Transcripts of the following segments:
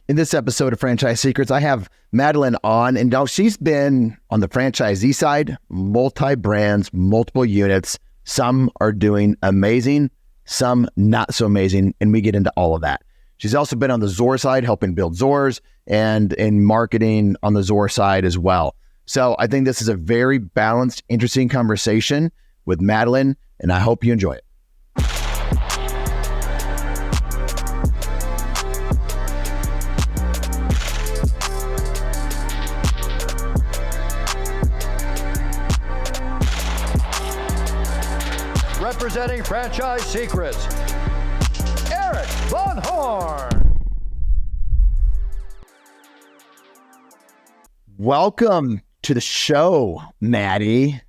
In this episode of Franchise Secrets, I have Madeleine on, and now she's been on the franchisee side, multi-brands, multiple units. Some are doing amazing, some not so amazing, and we get into all of that. She's also been on the Zor side, helping build Zors, and in marketing on the Zor side as well. So I think this is a very balanced, interesting conversation with Madeleine, and I hope you enjoy it. Representing Franchise Secrets, Eric Von Horn. Welcome to the show, Maddie.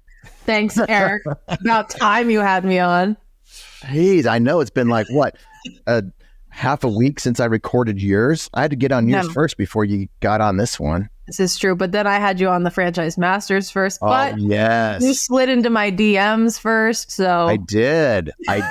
Thanks, Eric. About time you had me on. Jeez, I know it's been like, what, half a week since I recorded yours? I had to get on yours first before you got on this one. This is true, but then I had you on the Franchise Masters first. But yes, you slid into my DMs first, so I did. I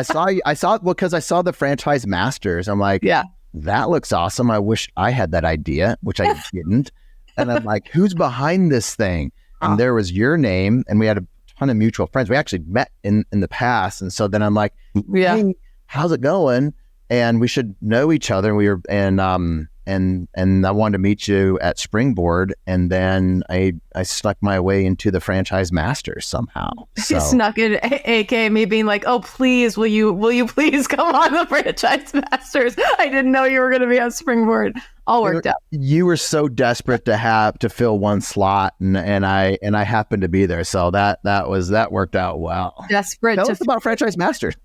saw you. Because I saw the Franchise Masters. I'm like, yeah, that looks awesome. I wish I had that idea, which I didn't. And I'm like, who's behind this thing? And there was your name, and we had a ton of mutual friends. We actually met in the past, and so then I'm like, hey, how's it going? And we should know each other. And we were and I wanted to meet you at Springboard, and then I snuck my way into the Franchise Masters somehow. So. Snuck in, aka me being like, "Oh, please, will you please come on the Franchise Masters?" I didn't know you were going to be on Springboard. All worked out. You were so desperate to fill one slot, and I happened to be there, so that worked out well. Desperate. Tell us about Franchise Masters.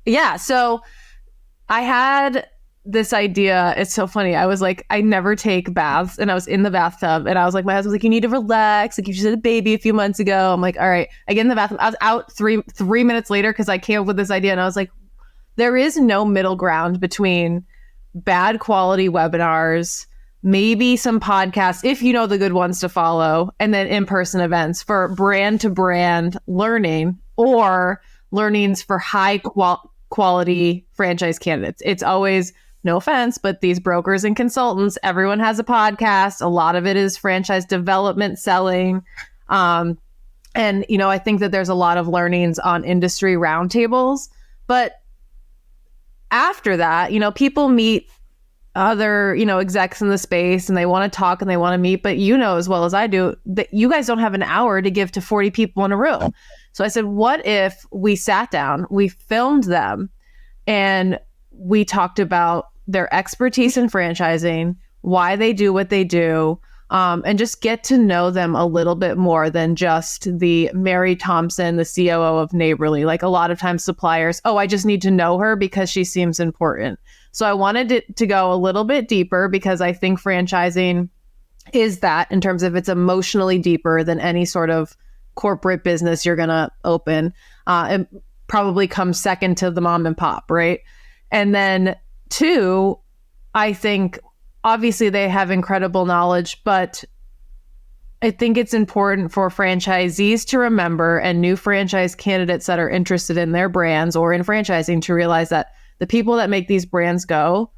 Yeah, so I had this idea. It's so funny. I was like, I never take baths, and I was in the bathtub, and I was like, my husband was like, you need to relax. Like, you just had a baby a few months ago. I'm like, all right. I get in the bathroom. I was out three minutes later because I came up with this idea, and I was like, there is no middle ground between bad quality webinars, maybe some podcasts, if you know the good ones to follow, and then in-person events for brand to brand learning or learnings for high quality franchise candidates. It's always, no offense, but these brokers and consultants, everyone has a podcast. A lot of it is franchise development, selling. And, I think that there's a lot of learnings on industry roundtables. But after that, people meet other, execs in the space, and they want to talk and they want to meet. But as well as I do, that you guys don't have an hour to give to 40 people in a room. So I said, what if we sat down, we filmed them, and we talked about their expertise in franchising, why they do what they do, and just get to know them a little bit more than just the Mary Thompson, the COO of Neighborly. Like, a lot of times suppliers, I just need to know her because she seems important. So I wanted it to go a little bit deeper because I think franchising is that in terms of it's emotionally deeper than any sort of corporate business you're going to open. It probably comes second to the mom and pop, right? And then two, I think obviously they have incredible knowledge, but I think it's important for franchisees to remember, and new franchise candidates that are interested in their brands or in franchising, to realize that the people that make these brands go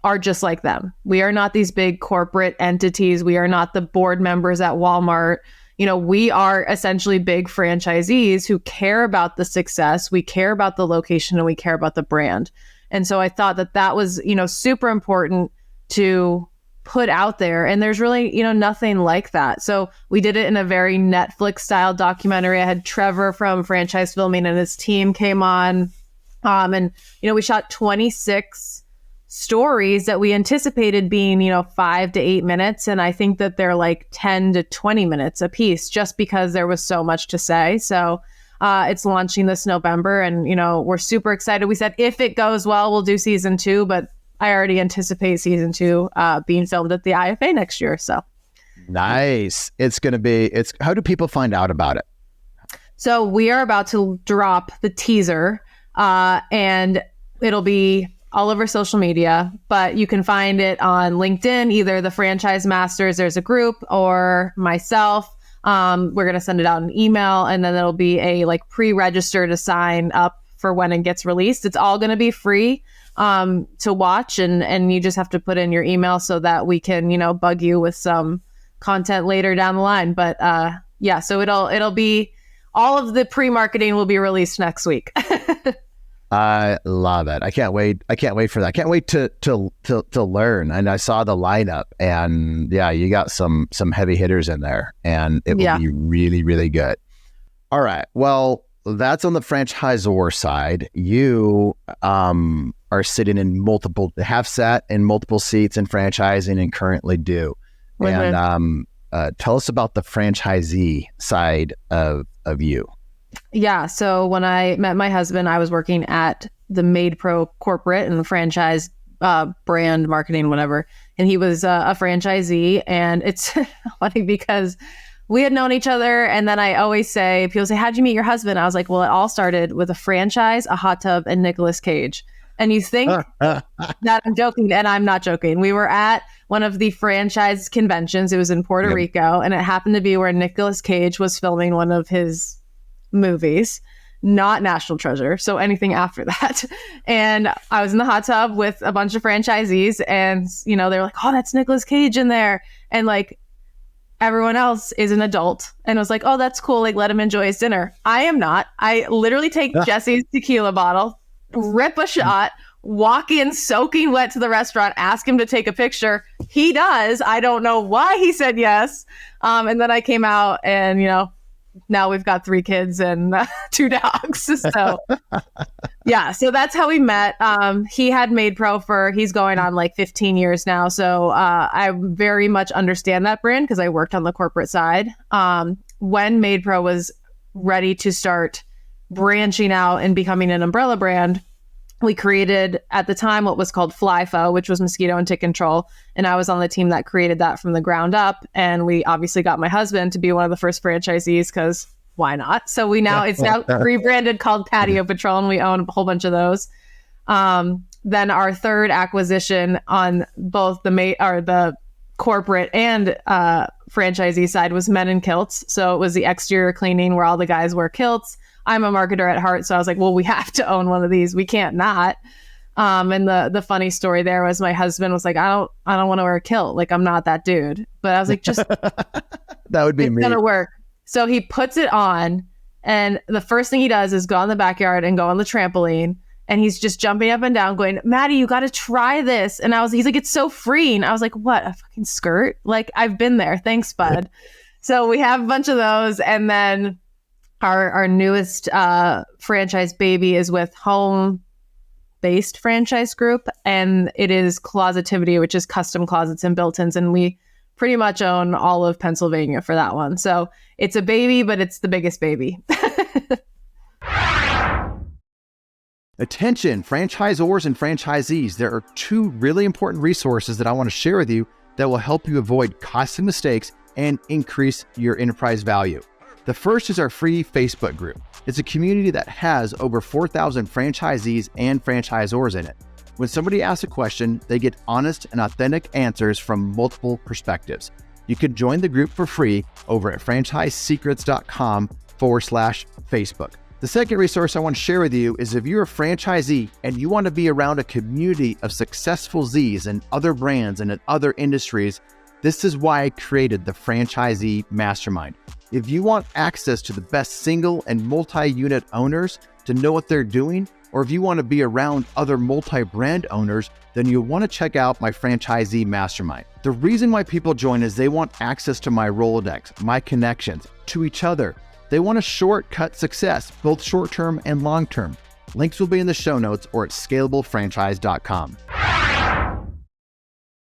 are just like them. We are not these big corporate entities. We are not the board members at Walmart. We are essentially big franchisees who care about the success. We care about the location, and we care about the brand. And so I thought that was, super important to put out there. And there's really, nothing like that. So we did it in a very Netflix style documentary. I had Trevor from Franchise Filming and his team came on. And we shot 26 stories that we anticipated being, 5 to 8 minutes. And I think that they're like 10 to 20 minutes a piece, just because there was so much to say. So it's launching this November, and, we're super excited. We said, if it goes well, we'll do season 2, but I already anticipate season 2 being filmed at the IFA next year. So nice. How do people find out about it? So we are about to drop the teaser, and it'll be all over social media, but you can find it on LinkedIn, either the Franchise Masters, there's a group, or myself. We're going to send it out an email, and then there'll be a pre-register to sign up for when it gets released. It's all going to be free, to watch, and you just have to put in your email so that we can, bug you with some content later down the line. But yeah, so it'll be, all of the pre-marketing will be released next week. I love it. I can't wait. I can't wait for that. I can't wait to learn. And I saw the lineup, and yeah, you got some heavy hitters in there, and it will be really, really good. All right. Well, that's on the franchisor side. You are sitting in have sat in multiple seats in franchising and currently do. And tell us about the franchisee side of you. Yeah. So when I met my husband, I was working at the Made Pro corporate and the franchise brand marketing, whatever. And he was a franchisee. And it's funny because we had known each other. And then I always say, people say, how'd you meet your husband? I was like, well, it all started with a franchise, a hot tub, and Nicolas Cage. And you think that I'm joking, and I'm not joking. We were at one of the franchise conventions. It was in Puerto Rico. And it happened to be where Nicolas Cage was filming one of his movies, not National Treasure, so anything after that. And I was in the hot tub with a bunch of franchisees, and they were like, oh, that's Nicolas Cage in there, and like everyone else is an adult, and I was like, oh, that's cool, like let him enjoy his dinner. I am not. I literally take Jesse's tequila bottle, rip a shot, walk in soaking wet to the restaurant, ask him to take a picture. He does. I don't know why he said yes. And then I came out, and now we've got 3 kids and 2 dogs. So yeah, so that's how we met. He had Made Pro he's going on like 15 years now. So I very much understand that brand because I worked on the corporate side. When Made Pro was ready to start branching out and becoming an umbrella brand, we created at the time what was called FlyFo, which was mosquito and tick control. And I was on the team that created that from the ground up. And we obviously got my husband to be one of the first franchisees because why not? So it's now rebranded called Patio Patrol, and we own a whole bunch of those. Then our third acquisition on both the corporate and franchisee side was Men in Kilts. So it was the exterior cleaning where all the guys wear kilts. I'm a marketer at heart, so I was like, well, we have to own one of these. We can't not. And the funny story there was my husband was like, I don't want to wear a kilt. Like, I'm not that dude. But I was like, just that would be me. It's gonna work. So he puts it on, and the first thing he does is go in the backyard and go on the trampoline. And he's just jumping up and down going, Maddie, you got to try this. And he's like, it's so freeing. I was like, what, a fucking skirt? Like, I've been there. Thanks, bud. So we have a bunch of those. And then our newest franchise baby is with home-based franchise group. And it is Closetivity, which is custom closets and built-ins. And we pretty much own all of Pennsylvania for that one. So it's a baby, but it's the biggest baby. Attention, franchisors and franchisees. There are 2 really important resources that I want to share with you that will help you avoid costly mistakes and increase your enterprise value. The first is our free Facebook group. It's a community that has over 4,000 franchisees and franchisors in it. When somebody asks a question, they get honest and authentic answers from multiple perspectives. You can join the group for free over at franchisesecrets.com/Facebook. The second resource I want to share with you is if you're a franchisee and you want to be around a community of successful Zs and other brands and in other industries, this is why I created the Franchisee Mastermind. If you want access to the best single and multi-unit owners to know what they're doing, or if you want to be around other multi-brand owners, then you'll want to check out my Franchisee Mastermind. The reason why people join is they want access to my Rolodex, my connections, to each other. They want a shortcut success, both short-term and long-term. Links will be in the show notes or at scalablefranchise.com.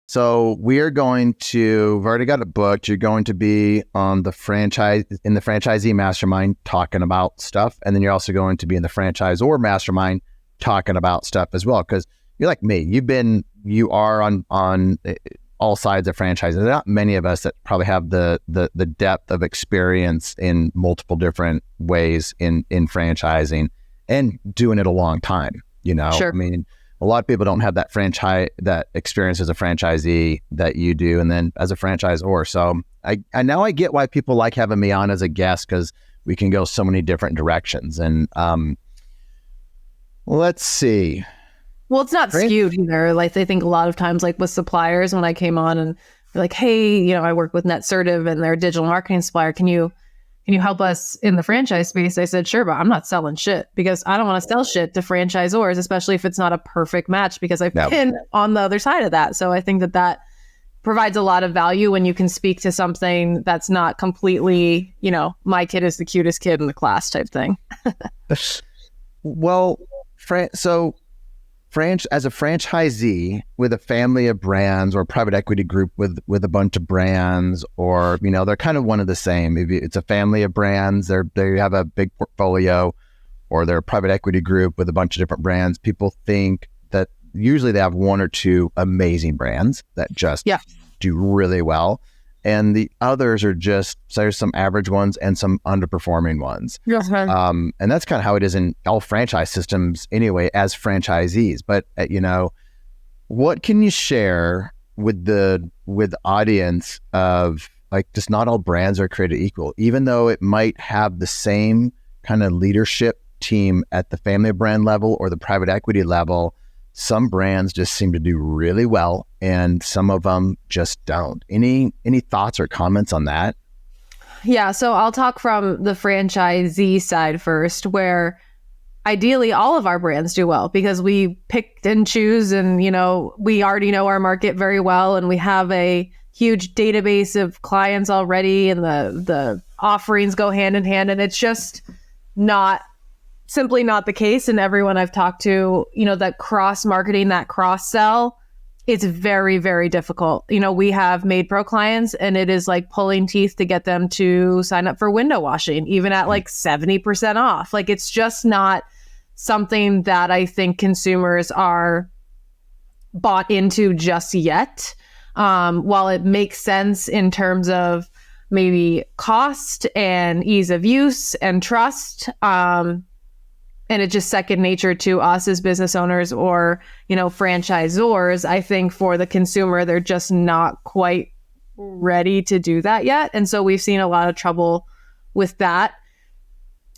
So we've already got it booked. You're going to be on the franchisee mastermind talking about stuff. And then you're also going to be in the franchisor mastermind talking about stuff as well. Cause you're like me, you are on all sides of franchising. There are not many of us that probably have the depth of experience in multiple different ways in franchising and doing it a long time, Sure. I mean, a lot of people don't have that experience as a franchisee that you do, and then as a franchisor. So I now I get why people like having me on as a guest, because we can go so many different directions. And let's see. Well, it's not Right. skewed either. Like I think a lot of times, like with suppliers, when I came on and they're like, hey, I work with Netsertive and they're a digital marketing supplier. Can you help us in the franchise space? I said, sure, but I'm not selling shit because I don't want to sell shit to franchisors, especially if it's not a perfect match because I've been on the other side of that. So I think that provides a lot of value when you can speak to something that's not completely, my kid is the cutest kid in the class type thing. Well, as a franchisee with a family of brands or a private equity group with a bunch of brands, or they're kind of one of the same. If it's a family of brands, they have a big portfolio, or they're a private equity group with a bunch of different brands. People think that usually they have one or two amazing brands that just do really well, and the others are just, so there's some average ones and some underperforming ones. And that's kind of how it is in all franchise systems anyway, as franchisees. But what can you share with the audience of, like, just not all brands are created equal, even though it might have the same kind of leadership team at the family brand level or the private equity level. Some brands just seem to do really well and some of them just don't. Any thoughts or comments on that? Yeah, so I'll talk from the franchisee side first, where ideally all of our brands do well because we picked and choose, and we already know our market very well, and we have a huge database of clients already, and the offerings go hand in hand, and it's just simply not the case. And everyone I've talked to, that cross marketing, that cross sell, it's very, very difficult. We have Made Pro clients and it is like pulling teeth to get them to sign up for window washing, even at like 70% off. Like, it's just not something that I think consumers are bought into just yet. While it makes sense in terms of maybe cost and ease of use and trust, and it's just second nature to us as business owners or, franchisors, I think for the consumer, they're just not quite ready to do that yet. And so we've seen a lot of trouble with that.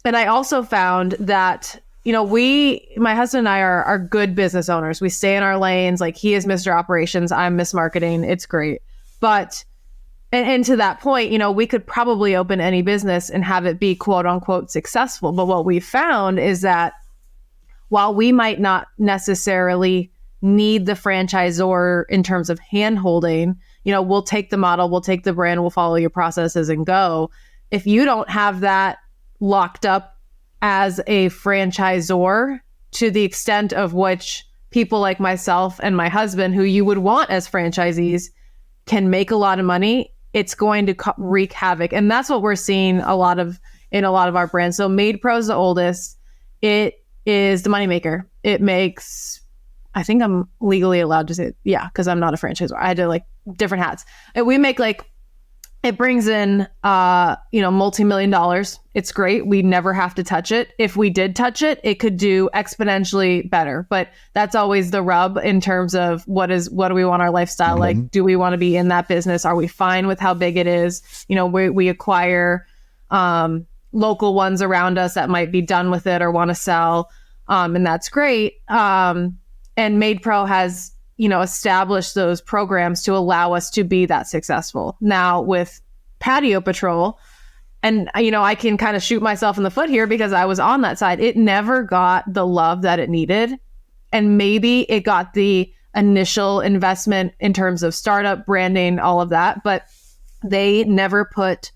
And I also found that, my husband and I are good business owners. We stay in our lanes. Like, he is Mr. Operations, I'm Miss Marketing. It's great. But And to that point, we could probably open any business and have it be quote unquote successful. But what we found is that while we might not necessarily need the franchisor in terms of hand holding, we'll take the model, we'll take the brand, we'll follow your processes and go. If you don't have that locked up as a franchisor to the extent of which people like myself and my husband, who you would want as franchisees, can make a lot of money, it's going to wreak havoc. And that's what we're seeing in a lot of our brands. So Made Pro is the oldest. It is the moneymaker. It makes, I think I'm legally allowed to say, because I'm not a franchisor. I had to different hats. And we make it brings in, multi-million dollars. It's great. We never have to touch it. If we did touch it, it could do exponentially better. But that's always the rub in terms of what do we want our lifestyle like? Do we want to be in that business? Are we fine with how big it is? We acquire local ones around us that might be done with it or want to sell. And that's great. And Made Pro has establish those programs to allow us to be that successful. Now with Patio Patrol, and I can kind of shoot myself in the foot here because I was on that side. It never got the love that it needed. And maybe it got the initial investment in terms of startup branding, all of that, but they never put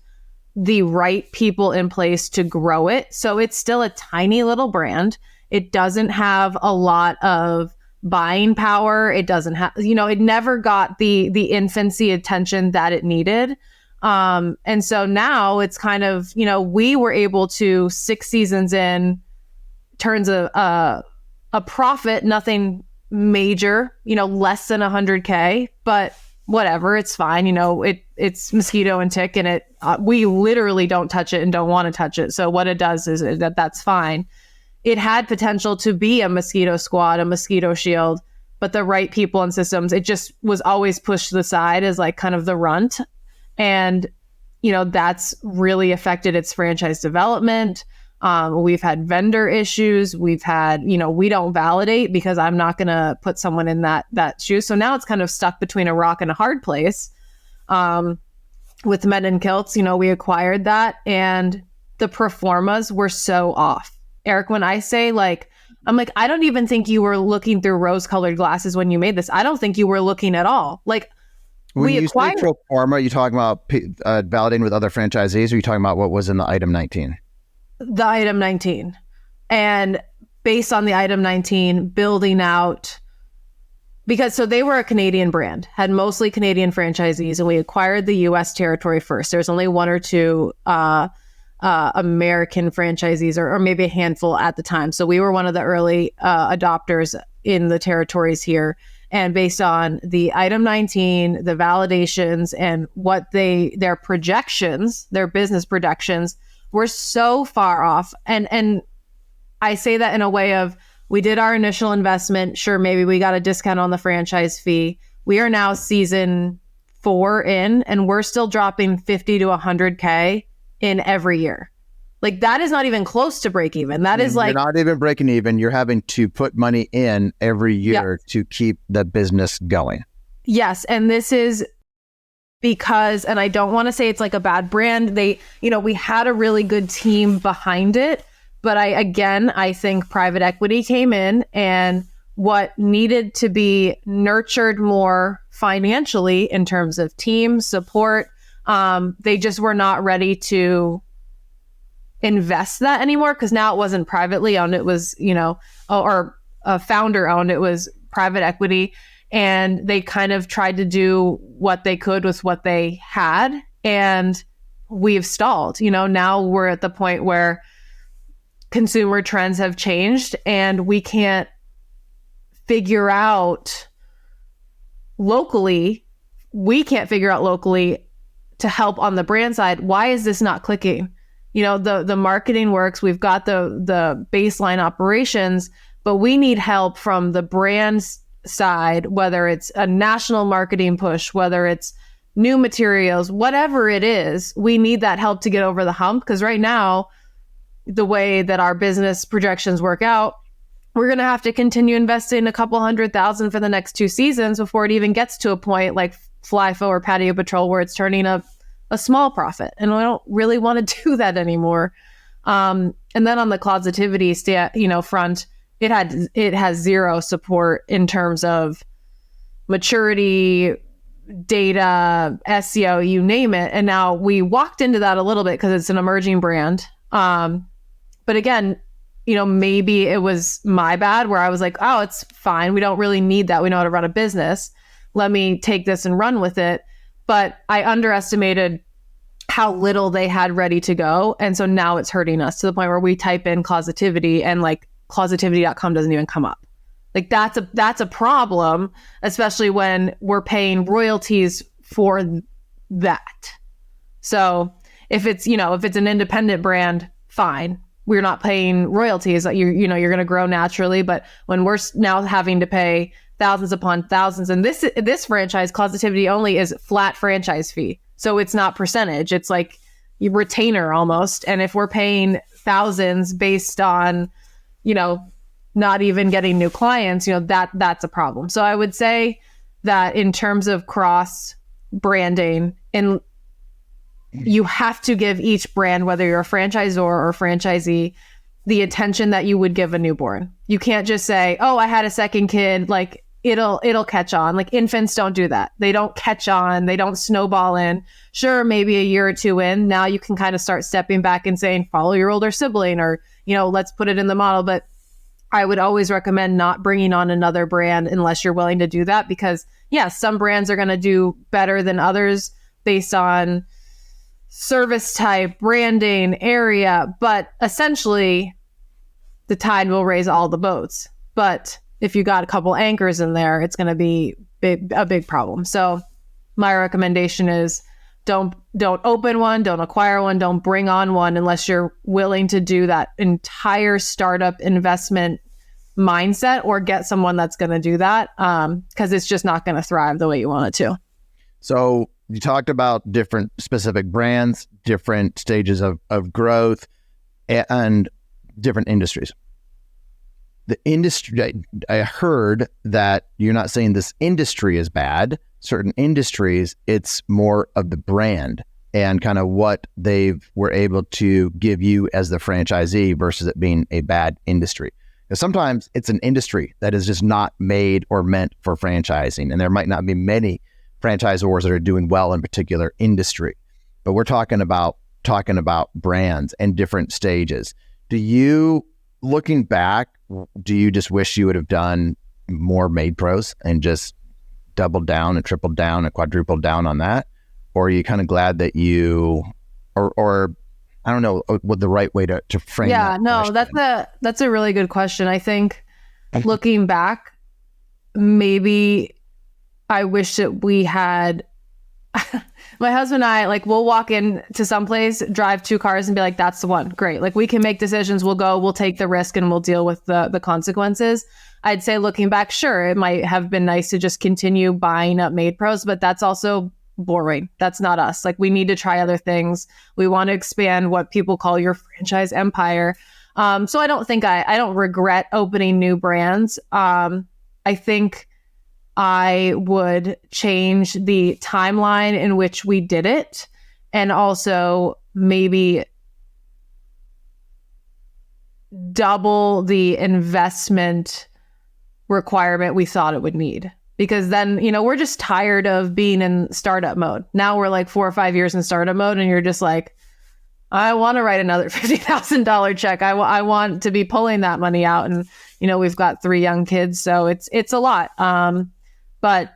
the right people in place to grow it. So it's still a tiny little brand. It doesn't have a lot of buying power. It doesn't have, it never got the infancy attention that it needed. And so now it's kind of, we were able to 6 seasons in turns a profit, nothing major, less than 100K, but whatever, it's fine. It's mosquito and tick, and we literally don't touch it and don't want to touch it. So what it does is that's fine. It had potential to be a mosquito squad, a mosquito shield, but the right people and systems, it just was always pushed to the side as kind of the runt. And, that's really affected its franchise development. We've had vendor issues. We've had, we don't validate because I'm not going to put someone in that shoe. So now it's kind of stuck between a rock and a hard place. With Men in Kilts, we acquired that and the pro formas were so off. Eric, when I say I'm like, I don't even think you were looking through rose-colored glasses when you made this. I don't think you were looking at all. When you say pro forma, are you talking about validating with other franchisees, or are you talking about what was in the item 19? The item 19. And based on the item 19, building out, because so they were a Canadian brand, had mostly Canadian franchisees, and we acquired the US territory first. There's only one or two American franchisees, or maybe a handful at the time. So we were one of the early adopters in the territories here. And based on the item 19, the validations, and what their projections, their business projections, were so far off. And I say that in a way of, we did our initial investment. Sure, maybe we got a discount on the franchise fee. We are now season 4 in, and we're still dropping 50 to 100K in every year. That is not even close to break even. That is You're not even breaking even. You're having to put money in every year to keep the business going. Yes. And this is because, and I don't want to say it's a bad brand. We had a really good team behind it. But I think private equity came in, and what needed to be nurtured more financially in terms of team support, they just were not ready to invest that anymore, because now it wasn't privately owned. It was, or founder owned. It was private equity. And they kind of tried to do what they could with what they had. And we've stalled. Now we're at the point where consumer trends have changed, and we can't figure out locally to help on the brand side. Why is this not clicking? The marketing works. We've got the baseline operations, but we need help from the brand's side, whether it's a national marketing push, whether it's new materials, whatever it is, we need that help to get over the hump. Because right now, the way that our business projections work out, we're going to have to continue investing a couple $100,000 for the next 2 seasons before it even gets to a point like FlyFo or Patio Patrol where it's turning a small profit. And I don't really want to do that anymore. And then on the Closetivity front, it has zero support in terms of maturity, data, SEO, you name it. And now we walked into that a little bit because it's an emerging brand. But again, maybe it was my bad where I was like, oh, it's fine. We don't really need that. We know how to run a business. Let me take this and run with it. But I underestimated how little they had ready to go. And so now it's hurting us to the point where we type in Closetivity and closetivity.com doesn't even come up. That's a problem, especially when we're paying royalties for that. So if it's an independent brand, fine. We're not paying royalties. You're going to grow naturally. But when we're now having to pay thousands upon thousands, and this franchise, Closetivity only, is flat franchise fee. So it's not percentage. It's like you retainer almost. And if we're paying thousands based on, not even getting new clients, that's a problem. So I would say that in terms of cross branding, and you have to give each brand, whether you're a franchisor or franchisee, the attention that you would give a newborn. You can't just say, oh, I had a second kid, it'll catch on. Infants don't do that. They don't catch on. They don't snowball in. Sure, maybe a year or 2 in, now you can kind of start stepping back and saying, follow your older sibling, or, let's put it in the model. But I would always recommend not bringing on another brand unless you're willing to do that, because some brands are going to do better than others based on service type, branding, area, but essentially the tide will raise all the boats. But if you got a couple anchors in there, it's going to be a big problem. So my recommendation is don't open one, don't acquire one, don't bring on one unless you're willing to do that entire startup investment mindset, or get someone that's going to do that, because it's just not going to thrive the way you want it to. So you talked about different specific brands, different stages of growth. and different industries. The industry, I heard that you're not saying this industry is bad. Certain industries, it's more of the brand and kind of what they were able to give you as the franchisee versus it being a bad industry. Because sometimes it's an industry that is just not made or meant for franchising, and there might not be many franchisors that are doing well in particular industry. But we're talking about brands and different stages. Do you, looking back, do you just wish you would have done more Made Pros and just doubled down and tripled down and quadrupled down on that? Or are you kind of glad that you, or I don't know what the right way to frame that? Yeah, no, that's a really good question. I think looking back, maybe I wish that we had, my husband and I, like, we'll walk into someplace, drive 2 cars and be like, that's the one. Great. Like, we can make decisions. We'll go, we'll take the risk and we'll deal with the consequences. I'd say looking back, sure, it might have been nice to just continue buying up Made Pros, but that's also boring. That's not us. Like, we need to try other things. We want to expand what people call your franchise empire. So I don't regret opening new brands. I think I would change the timeline in which we did it, and also maybe double the investment requirement we thought it would need. Because then, we're just tired of being in startup mode. Now we're like 4 or 5 years in startup mode, and you're just like, I want to write another $50,000 check. I want to be pulling that money out. And, we've got 3 young kids, so it's a lot. But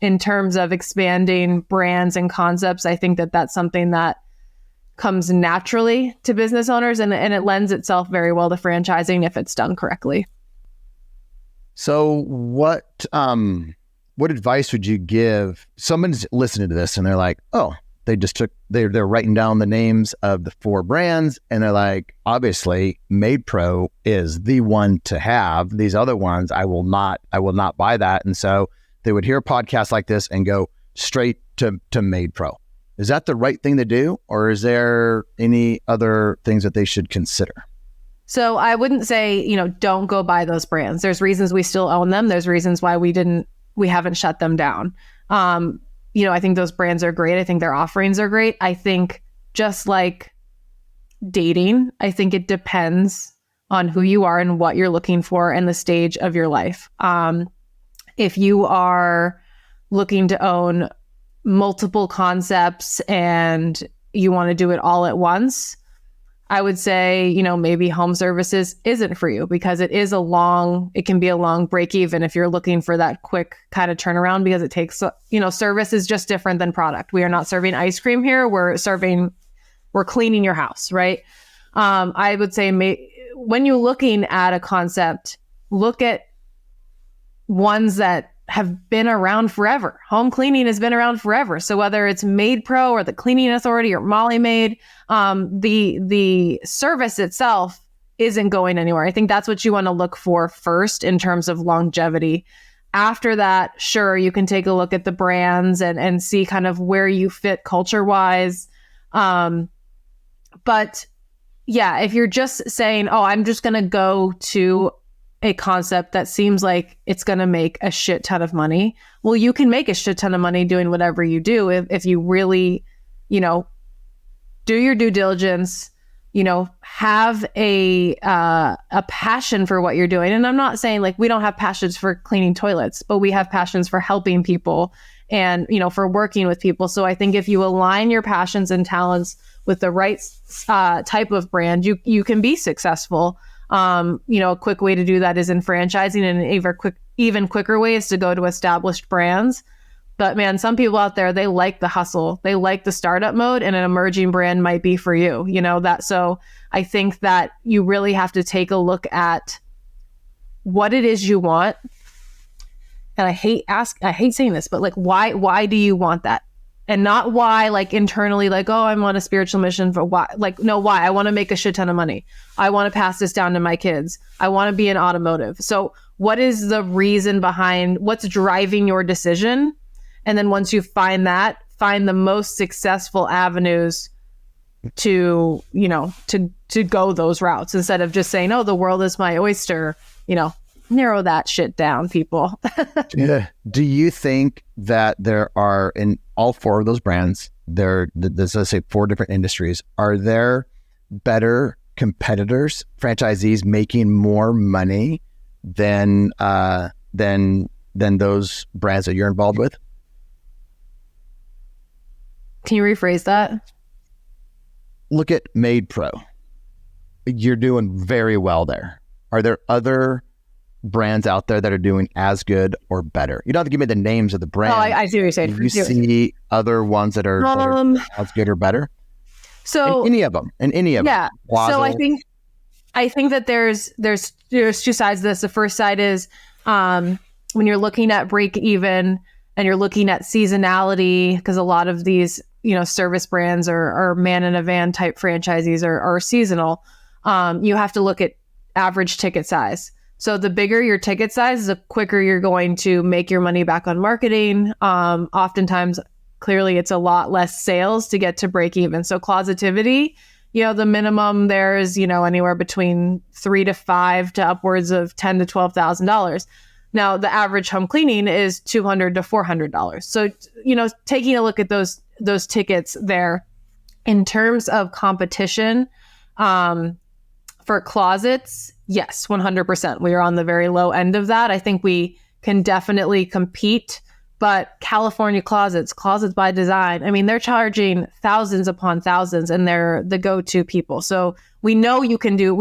in terms of expanding brands and concepts, I think that that's something that comes naturally to business owners, and it lends itself very well to franchising if it's done correctly. So what advice would you give? Someone's listening to this and they're like, oh, they're writing down the names of the 4 brands, and they're like, obviously Made Pro is the one to have. These other ones, I will not buy that. And so they would hear a podcast like this and go straight to Made Pro. Is that the right thing to do? Or is there any other things that they should consider? So I wouldn't say, don't go buy those brands. There's reasons we still own them. There's reasons why we haven't shut them down. I think those brands are great. I think their offerings are great. I think just like dating, I think it depends on who you are and what you're looking for and the stage of your life. If you are looking to own multiple concepts and you want to do it all at once, I would say, maybe home services isn't for you, because it can be a long break even if you're looking for that quick kind of turnaround, because it takes, service is just different than product. We are not serving ice cream here. We're cleaning your house, right? I would say when you're looking at a concept, look at ones that have been around forever. Home cleaning has been around forever. So whether it's Made Pro or the Cleaning Authority or Molly Maid, the service itself isn't going anywhere. I think that's what you want to look for first in terms of longevity. After that, sure, you can take a look at the brands and see kind of where you fit culture-wise. But yeah, if you're just saying, oh, I'm just going to go to a concept that seems like it's going to make a shit ton of money. Well, you can make a shit ton of money doing whatever you do if you really, do your due diligence, have a passion for what you're doing. And I'm not saying like we don't have passions for cleaning toilets, but we have passions for helping people and, for working with people. So I think if you align your passions and talents with the right type of brand, you can be successful. A quick way to do that is in franchising, and an even quicker way is to go to established brands. But man, some people out there, they like the hustle. They like the startup mode, and an emerging brand might be for you, so I think that you really have to take a look at what it is you want. And I hate saying this, but like, why do you want that? And not why, like internally, like, oh, I'm on a spiritual mission for why. Like, no, why? I want to make a shit ton of money. I want to pass this down to my kids. I want to be in automotive. So what is the reason behind what's driving your decision? And then once you find that, find the most successful avenues to, to go those routes instead of just saying, oh, the world is my oyster, narrow that shit down, people. Yeah. Do you think that there are, in all four of those brands, there's, let's say, 4 different industries, are there better competitors, franchisees making more money than those brands that you're involved with? Can you rephrase that? Look at Made Pro. You're doing very well there. Are there other brands out there that are doing as good or better? You don't have to give me the names of the brands. Oh, I see what you're saying. Do you see other ones that are as good or better? So in any of them. Yeah. Wazzle. So I think that there's 2 sides to this. The first side is when you're looking at break even and you're looking at seasonality, because a lot of these service brands or man in a van type franchisees are seasonal. You have to look at average ticket size. So the bigger your ticket size, the quicker you're going to make your money back on marketing. Oftentimes, clearly, it's a lot less sales to get to break even. So Closetivity, the minimum there is, anywhere between $3,000 to $5,000 to upwards of $10,000 to $12,000. Now, the average home cleaning is $200 to $400. So, taking a look at those tickets there, in terms of competition, for closets, yes, 100%. We are on the very low end of that. I think we can definitely compete, but California Closets by Design, I mean, they're charging thousands upon thousands and they're the go-to people. So we know we can do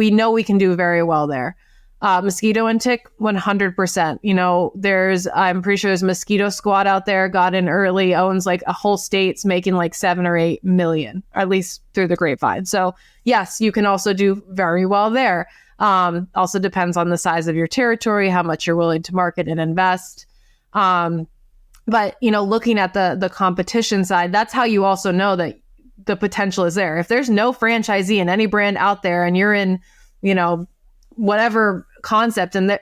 very well there. Mosquito and Tick, 100%. I'm pretty sure there's Mosquito Squad out there, got in early, owns like a whole state's making like 7 or 8 million, at least through the grapevine. So yes, you can also do very well there. Also depends on the size of your territory, how much you're willing to market and invest. But looking at the competition side, that's how you also know that the potential is there. If there's no franchisee in any brand out there and you're in, whatever concept, and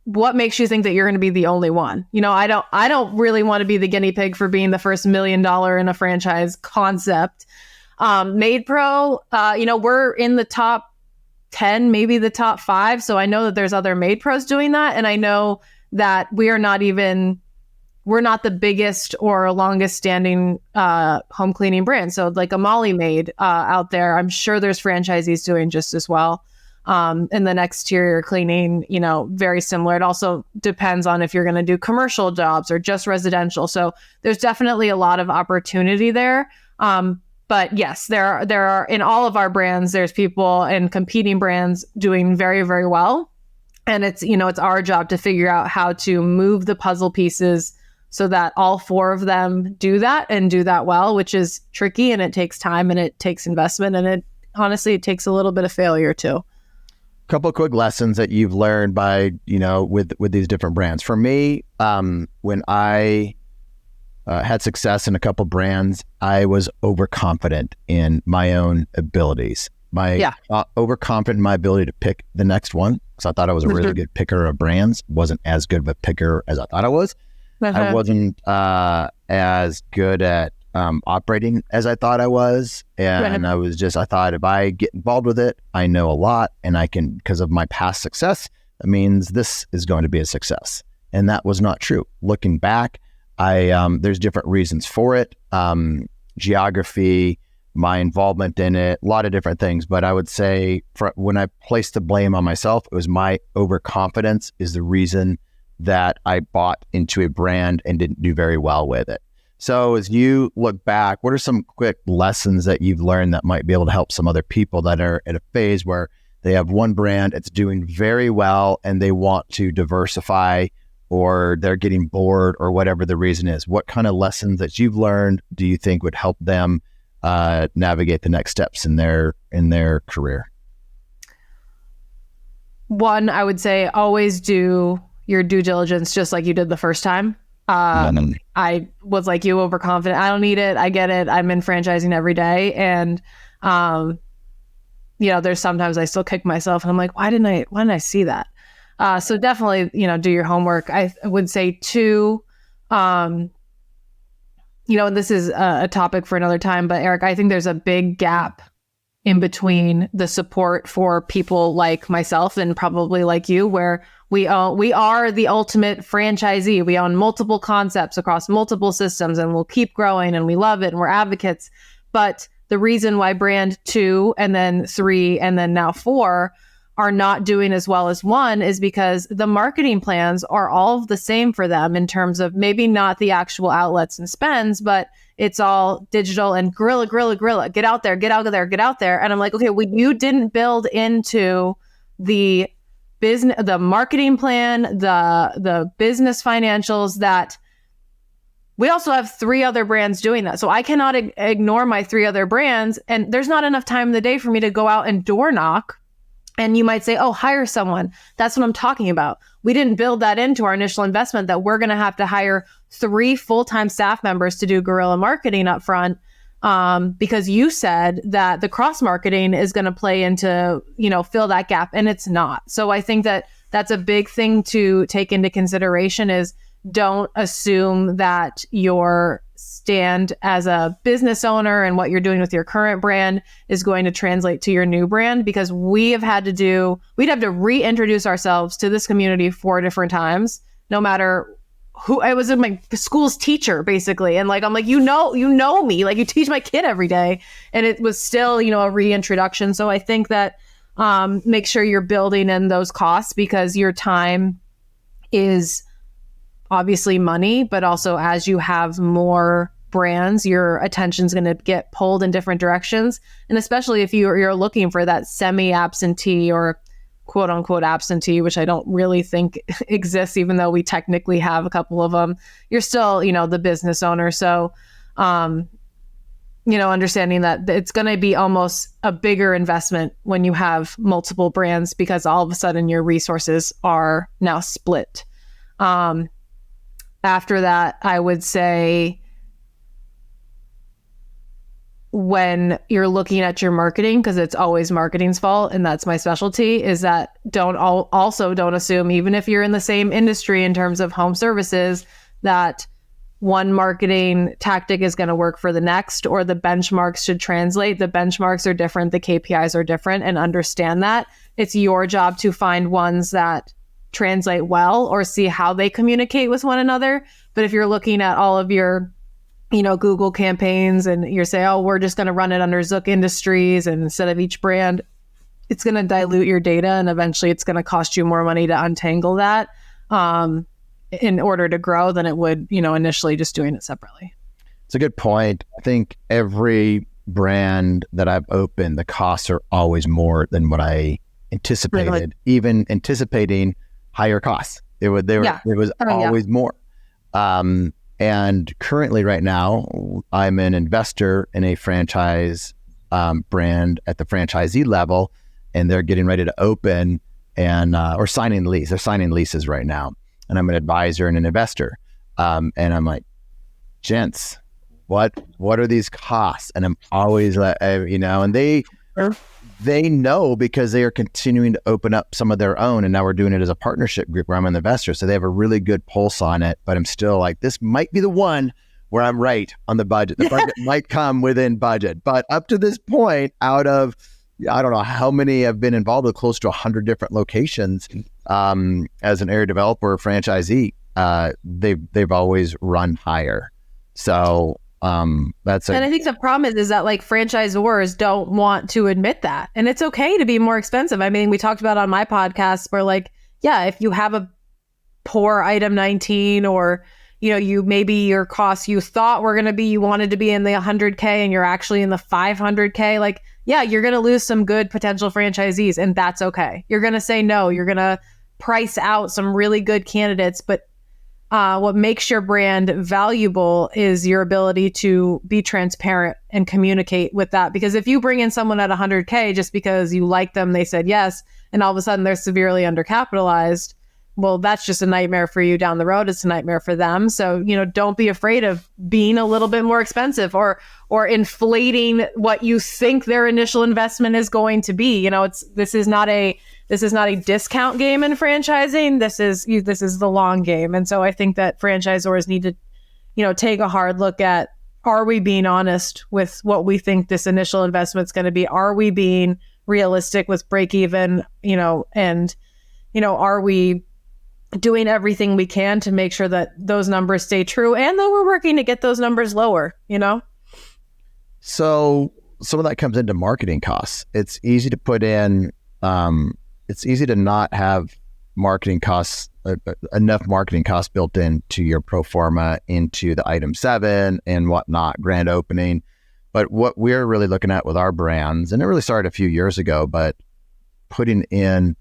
what makes you think that you're going to be the only one? I don't really want to be the guinea pig for being the first $1 million in a franchise concept. Made Pro, we're in the top 10, maybe the top 5. So I know that there's other Made Pros doing that. And I know that we're not the biggest or longest standing home cleaning brand. So like a Molly Maid out there, I'm sure there's franchisees doing just as well. In the exterior cleaning, very similar. It also depends on if you're going to do commercial jobs or just residential. So there's definitely a lot of opportunity there. But yes, there are in all of our brands, there's people and competing brands doing very, very well. And it's our job to figure out how to move the puzzle pieces so that all 4 of them do that and do that well, which is tricky, and it takes time and it takes investment, and it takes a little bit of failure too. Couple of quick lessons that you've learned by, with these different brands. For me, when I had success in a couple brands, I was overconfident in my own abilities. Overconfident in my ability to pick the next one, because I thought I was a really good picker of brands. Wasn't as good of a picker as I thought I was. I wasn't as good at operating as I thought I was. And I thought if I get involved with it, I know a lot, and I can, because of my past success, that means this is going to be a success. And that was not true. Looking back, there's different reasons for it. Geography, my involvement in it, a lot of different things. But I would say when I placed the blame on myself, it was my overconfidence is the reason that I bought into a brand and didn't do very well with it. So as you look back, what are some quick lessons that you've learned that might be able to help some other people that are at a phase where they have one brand, it's doing very well, and they want to diversify, or they're getting bored, or whatever the reason is? What kind of lessons that you've learned do you think would help them navigate the next steps in their career? One, I would say always do your due diligence just like you did the first time. I was like you, overconfident. I don't need it. I get it. I'm in franchising every day. And, there's sometimes I still kick myself and I'm like, why didn't I see that? So definitely, do your homework. I would say 2, and this is a topic for another time, but Eric, I think there's a big gap in between the support for people like myself and probably like you, where we are the ultimate franchisee. We own multiple concepts across multiple systems, and we'll keep growing, and we love it, and we're advocates. But the reason why brand 2 and then 3 and then now 4 are not doing as well as 1 is because the marketing plans are all the same for them in terms of maybe not the actual outlets and spends, but it's all digital and guerrilla, get out there. And I'm like, okay, well, you didn't build into the business, the marketing plan, the business financials that we also have 3 other brands doing that. So I cannot ignore my 3 other brands. And there's not enough time in the day for me to go out and door knock. And you might say, oh, hire someone. That's what I'm talking about. We didn't build that into our initial investment that we're going to have to hire 3 full-time staff members to do guerrilla marketing up front, because you said that the cross marketing is going to play into, fill that gap, and it's not. So I think that that's a big thing to take into consideration is don't assume that your stand as a business owner and what you're doing with your current brand is going to translate to your new brand, because we'd have to reintroduce ourselves to this community 4 different times, no matter who I was. In my school's teacher, basically. And I'm like, you know me, like you teach my kid every day. And it was still, a reintroduction. So I think that make sure you're building in those costs, because your time is obviously money, but also as you have more brands, your attention's going to get pulled in different directions. And especially if you're looking for that semi-absentee or quote unquote absentee, which I don't really think exists, even though we technically have a couple of them, you're still, the business owner. So, understanding that it's going to be almost a bigger investment when you have multiple brands, because all of a sudden your resources are now split. After that, I would say when you're looking at your marketing, because it's always marketing's fault, and that's my specialty, is that don't assume, even if you're in the same industry in terms of home services, that one marketing tactic is going to work for the next, or the benchmarks should translate. The benchmarks are different, the KPIs are different, and understand that. It's your job to find ones that translate well or see how they communicate with one another. But if you're looking at all of your, Google campaigns and you're saying, oh, we're just going to run it under Zook Industries and instead of each brand, it's going to dilute your data, and eventually it's going to cost you more money to untangle that in order to grow than it would, initially just doing it separately. It's a good point. I think every brand that I've opened, the costs are always more than what I anticipated, Really? Even anticipating higher costs. It was always more. And currently right now, I'm an investor in a franchise brand at the franchisee level, and they're getting ready to open and or signing the lease. They're signing leases right now. And I'm an advisor and an investor. And I'm like, gents, what are these costs? And I'm always like, and they know, because they are continuing to open up some of their own. And now we're doing it as a partnership group where I'm an investor. So they have a really good pulse on it, but I'm still like, this might be the one where I'm right on the budget. The budget might come within budget, but up to this point, out of, I don't know how many have been involved with close to 100 different locations as an area developer or franchisee, they've always run higher. So and I think the problem is that franchisors don't want to admit that, and it's okay to be more expensive. I mean, we talked about on my podcast where if you have a poor item 19, or your costs you thought were going to be, you wanted to be in the 100K and you're actually in the 500K, you're going to lose some good potential franchisees, and that's okay. You're going to say no. You're going to price out some really good candidates, but what makes your brand valuable is your ability to be transparent and communicate with that. Because if you bring in someone at 100K just because you like them, they said yes, and all of a sudden they're severely undercapitalized, well, that's just a nightmare for you down the road. It's a nightmare for them. So, don't be afraid of being a little bit more expensive or inflating what you think their initial investment is going to be. This is not a discount game in franchising. This is the long game. And so I think that franchisors need to, take a hard look at are we being honest with what we think this initial investment's going to be? Are we being realistic with break even, and, are we doing everything we can to make sure that those numbers stay true and that we're working to get those numbers lower, So some of that comes into marketing costs. It's easy to put in, it's easy to not have marketing costs, enough marketing costs built into your pro forma, into the item 7 and whatnot, grand opening. But what we're really looking at with our brands, and it really started a few years ago, but putting in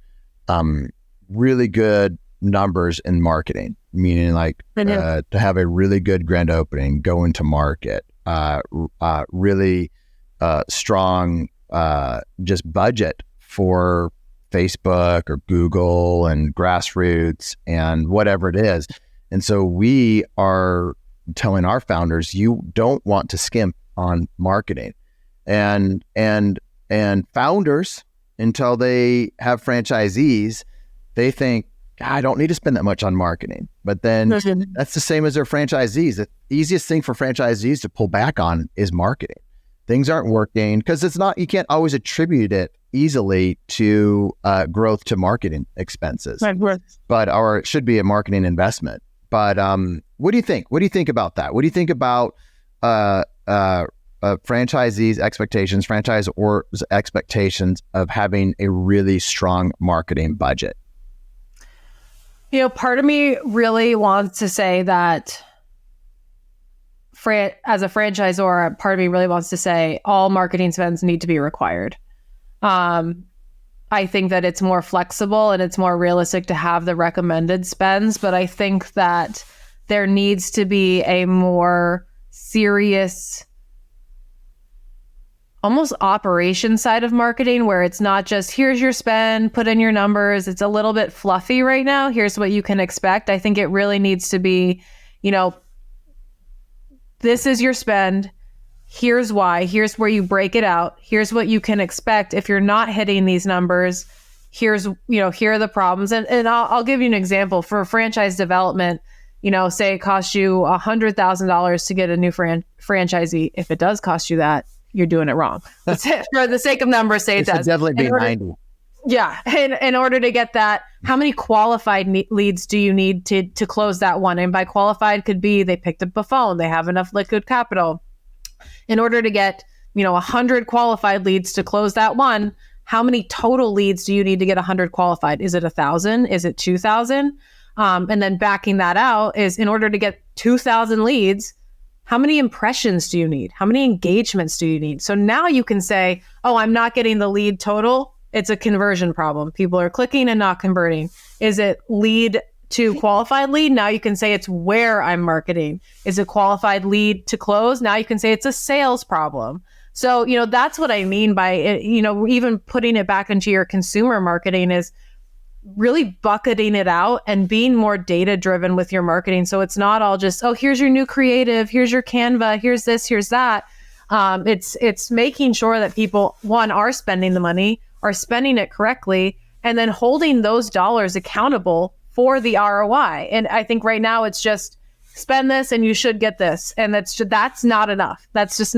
really good numbers in marketing, meaning to have a really good grand opening, go into market, really strong just budget for Facebook or Google and grassroots and whatever it is. And so we are telling our founders, you don't want to skimp on marketing. And founders, until they have franchisees, they think, I don't need to spend that much on marketing. But then that's the same as their franchisees. The easiest thing for franchisees to pull back on is marketing. Things aren't working because you can't always attribute it easily to growth to marketing expenses, or it should be a marketing investment. But what do you think? What do you think about that? What do you think about franchisees' expectations, franchisors' expectations of having a really strong marketing budget? Part of me really wants to say that as a franchisor, part of me really wants to say all marketing spends need to be required. I think that it's more flexible and it's more realistic to have the recommended spends, but I think that there needs to be a more serious, almost operation side of marketing where it's not just here's your spend, put in your numbers. It's a little bit fluffy right now. Here's what you can expect. I think it really needs to be, this is your spend. Here's why. Here's where you break it out. Here's what you can expect. If you're not hitting these numbers, here are the problems. And I'll give you an example for franchise development. Say it costs you $100,000 to get a new franchisee. If it does cost you that, you're doing it wrong. For the sake of numbers, say it does. Definitely be 90. Yeah. And in order to get that, how many qualified leads do you need to close that one? And by qualified could be they picked up a phone, they have enough liquid capital. In order to get, 100 qualified leads to close that one, how many total leads do you need to get 100 qualified? Is it 1,000? Is it 2,000? And then backing that out is in order to get 2,000 leads, how many impressions do you need? How many engagements do you need? So now you can say, oh, I'm not getting the lead total. It's a conversion problem. People are clicking and not converting. Is it lead to qualified lead? Now you can say it's where I'm marketing. Is it qualified lead to close? Now you can say it's a sales problem. So, that's what I mean by it, even putting it back into your consumer marketing is really bucketing it out and being more data driven with your marketing. So it's not all just, oh, here's your new creative, here's your Canva, here's this, here's that. It's making sure that people, one, are spending the money, are spending it correctly, and then holding those dollars accountable for the ROI. And I think right now it's just spend this and you should get this. And that's not enough. That's just,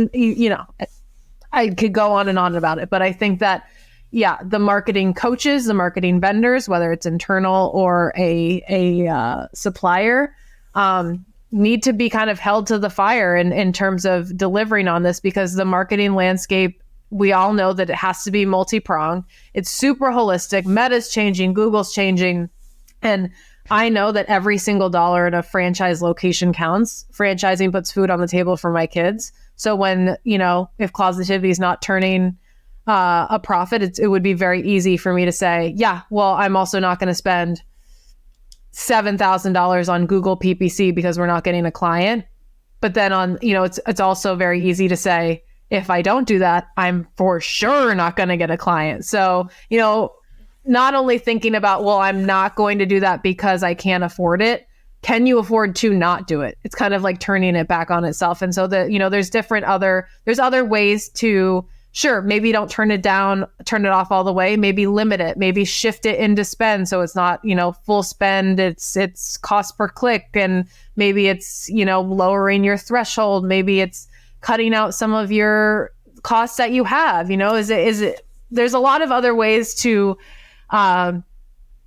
I could go on and on about it, but I think that the marketing coaches, the marketing vendors, whether it's internal or a supplier, need to be kind of held to the fire in terms of delivering on this, because the marketing landscape, we all know that it has to be multi-pronged. It's super holistic. Meta's changing, Google's changing. And I know that every single dollar in a franchise location counts. Franchising puts food on the table for my kids. So when, if Closetivity is not turning a profit, it would be very easy for me to say, I'm also not going to spend $7,000 on Google PPC because we're not getting a client. But then it's also very easy to say, if I don't do that, I'm for sure not going to get a client. So, not only thinking about, I'm not going to do that because I can't afford it. Can you afford to not do it? It's kind of like turning it back on itself. And so there's other ways to, sure, maybe don't turn it off all the way, maybe limit it, maybe shift it into spend. So it's not, full spend, it's cost per click. And maybe it's, lowering your threshold. Maybe it's cutting out some of your costs that you have? Is it, there's a lot of other ways to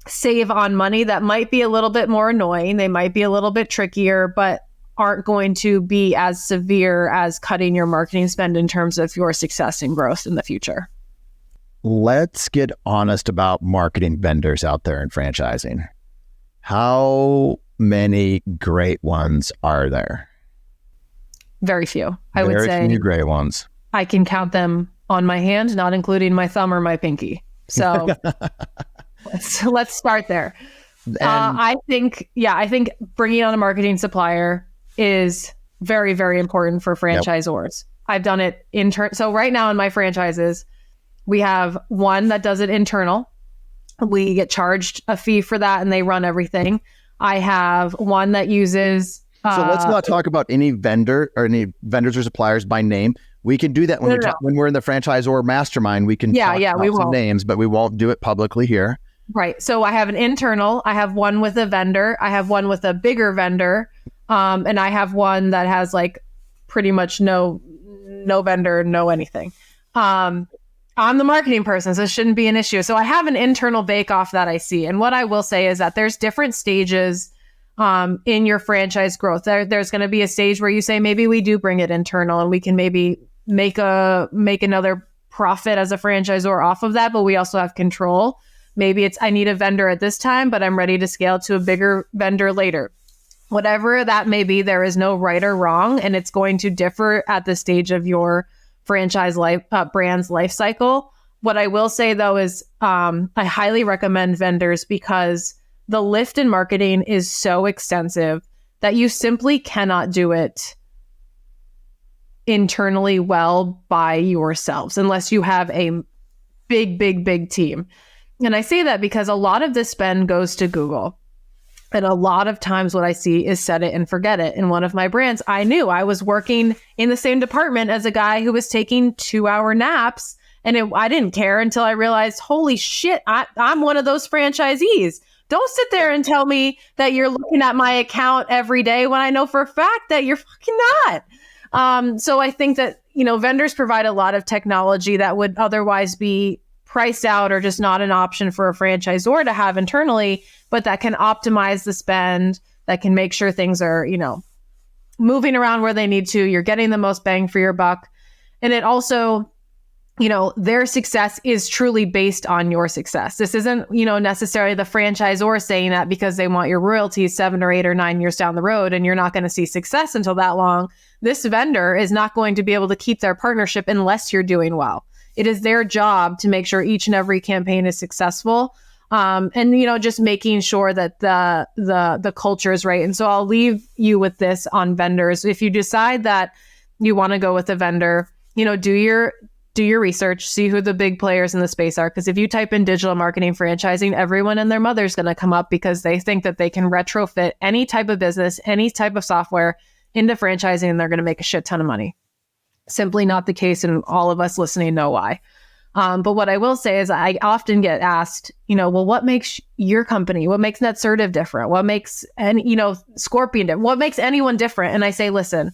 save on money that might be a little bit more annoying. They might be a little bit trickier, but aren't going to be as severe as cutting your marketing spend in terms of your success and growth in the future. Let's get honest about marketing vendors out there in franchising. How many great ones are there? Very few. I would say very few great ones. I can count them on my hand, not including my thumb or my pinky. So let's start there. I think bringing on a marketing supplier is very, very important for franchisors. Yep. I've done it So right now in my franchises, we have one that does it internal. We get charged a fee for that and they run everything. I have one that uses... So let's not talk about any vendor or any vendors or suppliers by name. We can do that when we're in the franchisor mastermind. We can talk about some names, but we won't do it publicly here. Right. So I have an internal. I have one with a vendor. I have one with a bigger vendor. And I have one that has like pretty much no vendor, no anything. I'm the marketing person, so this shouldn't be an issue. So I have an internal bake-off that I see. And what I will say is that there's different stages in your franchise growth. There's going to be a stage where you say, maybe we do bring it internal and we can maybe make another profit as a franchisor off of that, but we also have control. Maybe it's, I need a vendor at this time, but I'm ready to scale to a bigger vendor later. Whatever that may be, there is no right or wrong, and it's going to differ at the stage of your franchise brand's life cycle. What I will say though is I highly recommend vendors because the lift in marketing is so extensive that you simply cannot do it internally well by yourselves unless you have a big team. And I say that because a lot of this spend goes to Google. And a lot of times what I see is set it and forget it. In one of my brands, I knew I was working in the same department as a guy who was taking 2-hour naps. And I didn't care until I realized, holy shit, I'm one of those franchisees. Don't sit there and tell me that you're looking at my account every day when I know for a fact that you're fucking not. So I think that, vendors provide a lot of technology that would otherwise be priced out or just not an option for a franchisor to have internally, but that can optimize the spend, that can make sure things are, moving around where they need to. You're getting the most bang for your buck. And it also, their success is truly based on your success. This isn't, necessarily the franchisor saying that because they want your royalties 7 or 8 or 9 years down the road and you're not going to see success until that long. This vendor is not going to be able to keep their partnership unless you're doing well. It is their job to make sure each and every campaign is successful. And just making sure that the culture is right. And so I'll leave you with this on vendors. If you decide that you want to go with a vendor, do your research, see who the big players in the space are. Because if you type in digital marketing franchising, everyone and their mother's going to come up because they think that they can retrofit any type of business, any type of software into franchising, and they're going to make a shit ton of money. Simply not the case, and all of us listening know why. But what I will say is I often get asked, well, what makes your company, what makes Netsertive different? What makes, Scorpion different? What makes anyone different? And I say, listen,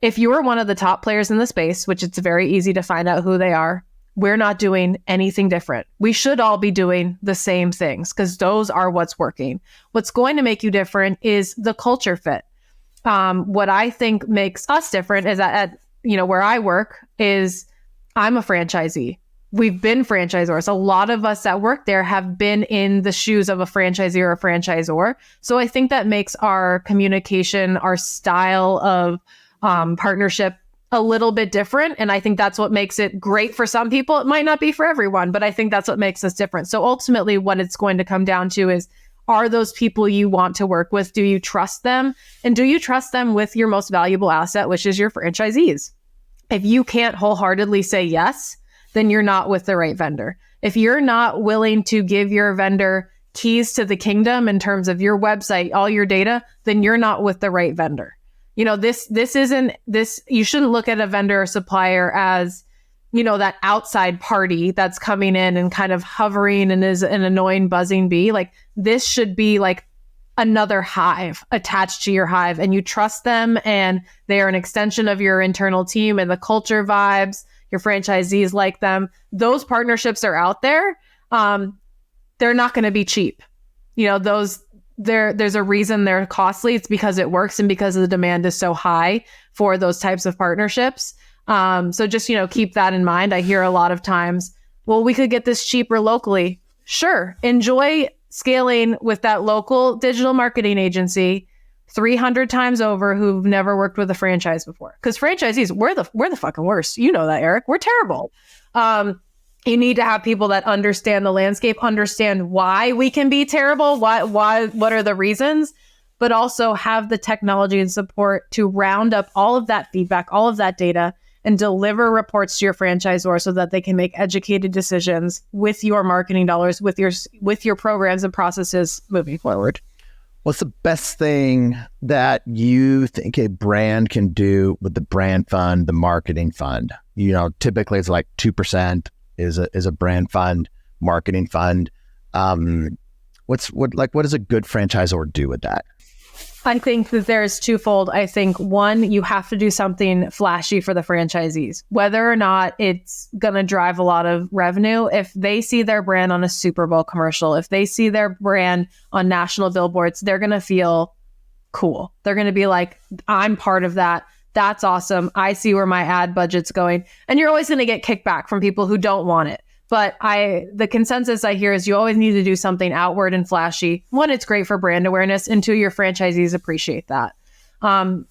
if you are one of the top players in the space, which it's very easy to find out who they are, we're not doing anything different. We should all be doing the same things because those are what's working. What's going to make you different is the culture fit. What I think makes us different is that where I work is I'm a franchisee. We've been franchisors. A lot of us that work there have been in the shoes of a franchisee or a franchisor. So I think that makes our communication, our style of partnership a little bit different. And I think that's what makes it great for some people. It might not be for everyone, but I think that's what makes us different. So ultimately what it's going to come down to is, are those people you want to work with? Do you trust them? And do you trust them with your most valuable asset, which is your franchisees? If you can't wholeheartedly say yes, then you're not with the right vendor. If you're not willing to give your vendor keys to the kingdom in terms of your website, all your data, then you're not with the right vendor. This isn't this, you shouldn't look at a vendor or supplier as, that outside party that's coming in and kind of hovering and is an annoying buzzing bee. Like, this should be like another hive attached to your hive, and you trust them and they are an extension of your internal team and the culture vibes, your franchisees like them. Those partnerships are out there. They're not going to be cheap. There's a reason they're costly. It's because it works and because the demand is so high for those types of partnerships. So just, keep that in mind. I hear a lot of times, well, we could get this cheaper locally. Sure. Enjoy scaling with that local digital marketing agency 300 times over who've never worked with a franchise before. Because franchisees, we're the fucking worst. You know that, Eric. We're terrible. You need to have people that understand the landscape, understand why we can be terrible, what are the reasons, but also have the technology and support to round up all of that feedback, all of that data, and deliver reports to your franchisor so that they can make educated decisions with your marketing dollars, with your programs and processes moving forward. What's the best thing that you think a brand can do with the brand fund, the marketing fund? Typically it's like 2% is a brand fund, marketing fund. What does a good franchisor do with that? I think that there's twofold. I think one, you have to do something flashy for the franchisees, whether or not it's going to drive a lot of revenue. If they see their brand on a Super Bowl commercial, if they see their brand on national billboards, they're going to feel cool. They're going to be like, I'm part of that. That's awesome. I see where my ad budget's going. And you're always going to get kickback from people who don't want it. But the consensus I hear is you always need to do something outward and flashy. One, it's great for brand awareness. And two, your franchisees appreciate that.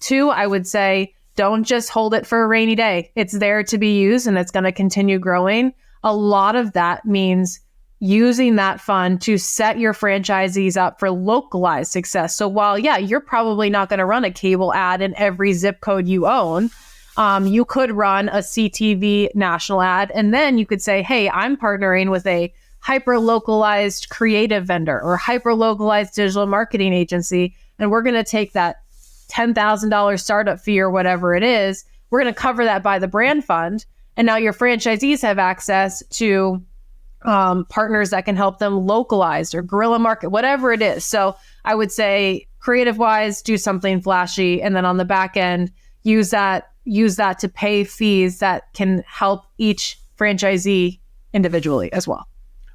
Two, I would say, don't just hold it for a rainy day. It's there to be used and it's going to continue growing. A lot of that means using that fund to set your franchisees up for localized success. So while, you're probably not going to run a cable ad in every zip code you own, you could run a CTV national ad, and then you could say, hey, I'm partnering with a hyper-localized creative vendor or hyper-localized digital marketing agency, and we're going to take that $10,000 startup fee or whatever it is, we're going to cover that by the brand fund, and now your franchisees have access to partners that can help them localize or guerrilla market, whatever it is. So I would say creative-wise, do something flashy, and then on the back end, use that to pay fees that can help each franchisee individually as well.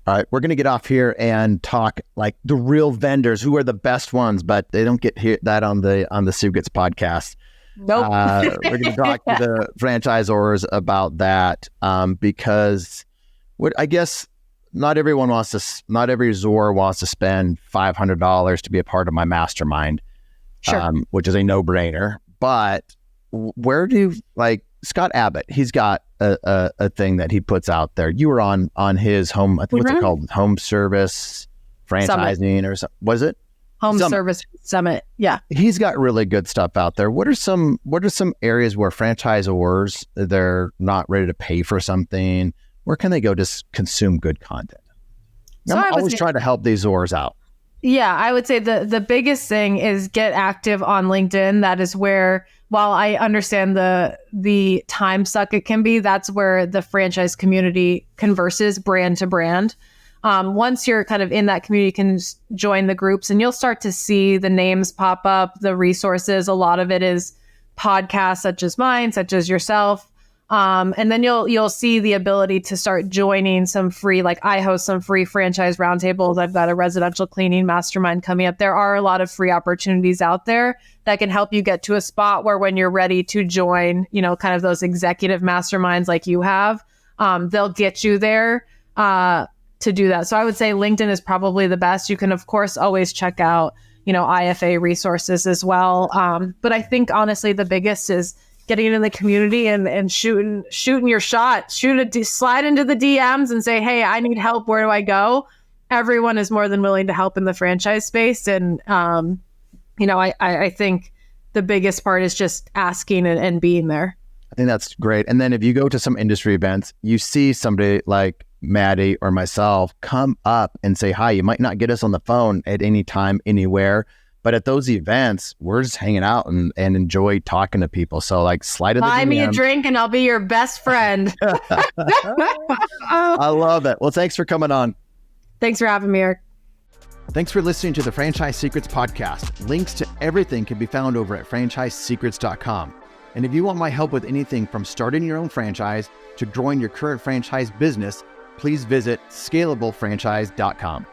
All right, we're going to get off here and talk like the real vendors, who are the best ones, but they don't get that on the Sue Gets podcast. Nope. We're going to talk to the franchisors about that because I guess not every Zor wants to spend $500 to be a part of my mastermind, sure. Which is a no-brainer. But where do Scott Abbott? He's got a thing that he puts out there. You were on his home. I think what's it called? Home service franchising or something. Was it? Home Service Summit. Yeah. He's got really good stuff out there. What are some areas where franchisors, they're not ready to pay for something? Where can they go to consume good content? I'm always trying to help these Zors out. Yeah, I would say the biggest thing is get active on LinkedIn. That is where, while I understand the time suck it can be, that's where the franchise community converses brand to brand. Once you're kind of in that community, you can join the groups and you'll start to see the names pop up, the resources. A lot of it is podcasts such as mine, such as yourself. And then you'll see the ability to start joining some free, like I host some free franchise roundtables. I've got a residential cleaning mastermind coming up. There are a lot of free opportunities out there that can help you get to a spot where when you're ready to join, kind of those executive masterminds like you have, they'll get you there to do that. So I would say LinkedIn is probably the best. You can, of course, always check out, IFA resources as well. But I think honestly, the biggest is getting in the community and shooting your shot, slide into the DMs and say, hey, I need help. Where do I go? Everyone is more than willing to help in the franchise space. And, I think the biggest part is just asking and being there. I think that's great. And then if you go to some industry events, you see somebody like Maddie or myself come up and say, hi, you might not get us on the phone at any time, anywhere. But at those events, we're just hanging out and enjoy talking to people. So slide in the Buy DM. me a drink and I'll be your best friend. I love it. Well, thanks for coming on. Thanks for having me, Eric. Thanks for listening to the Franchise Secrets podcast. Links to everything can be found over at franchisesecrets.com. And if you want my help with anything from starting your own franchise to growing your current franchise business, please visit scalablefranchise.com.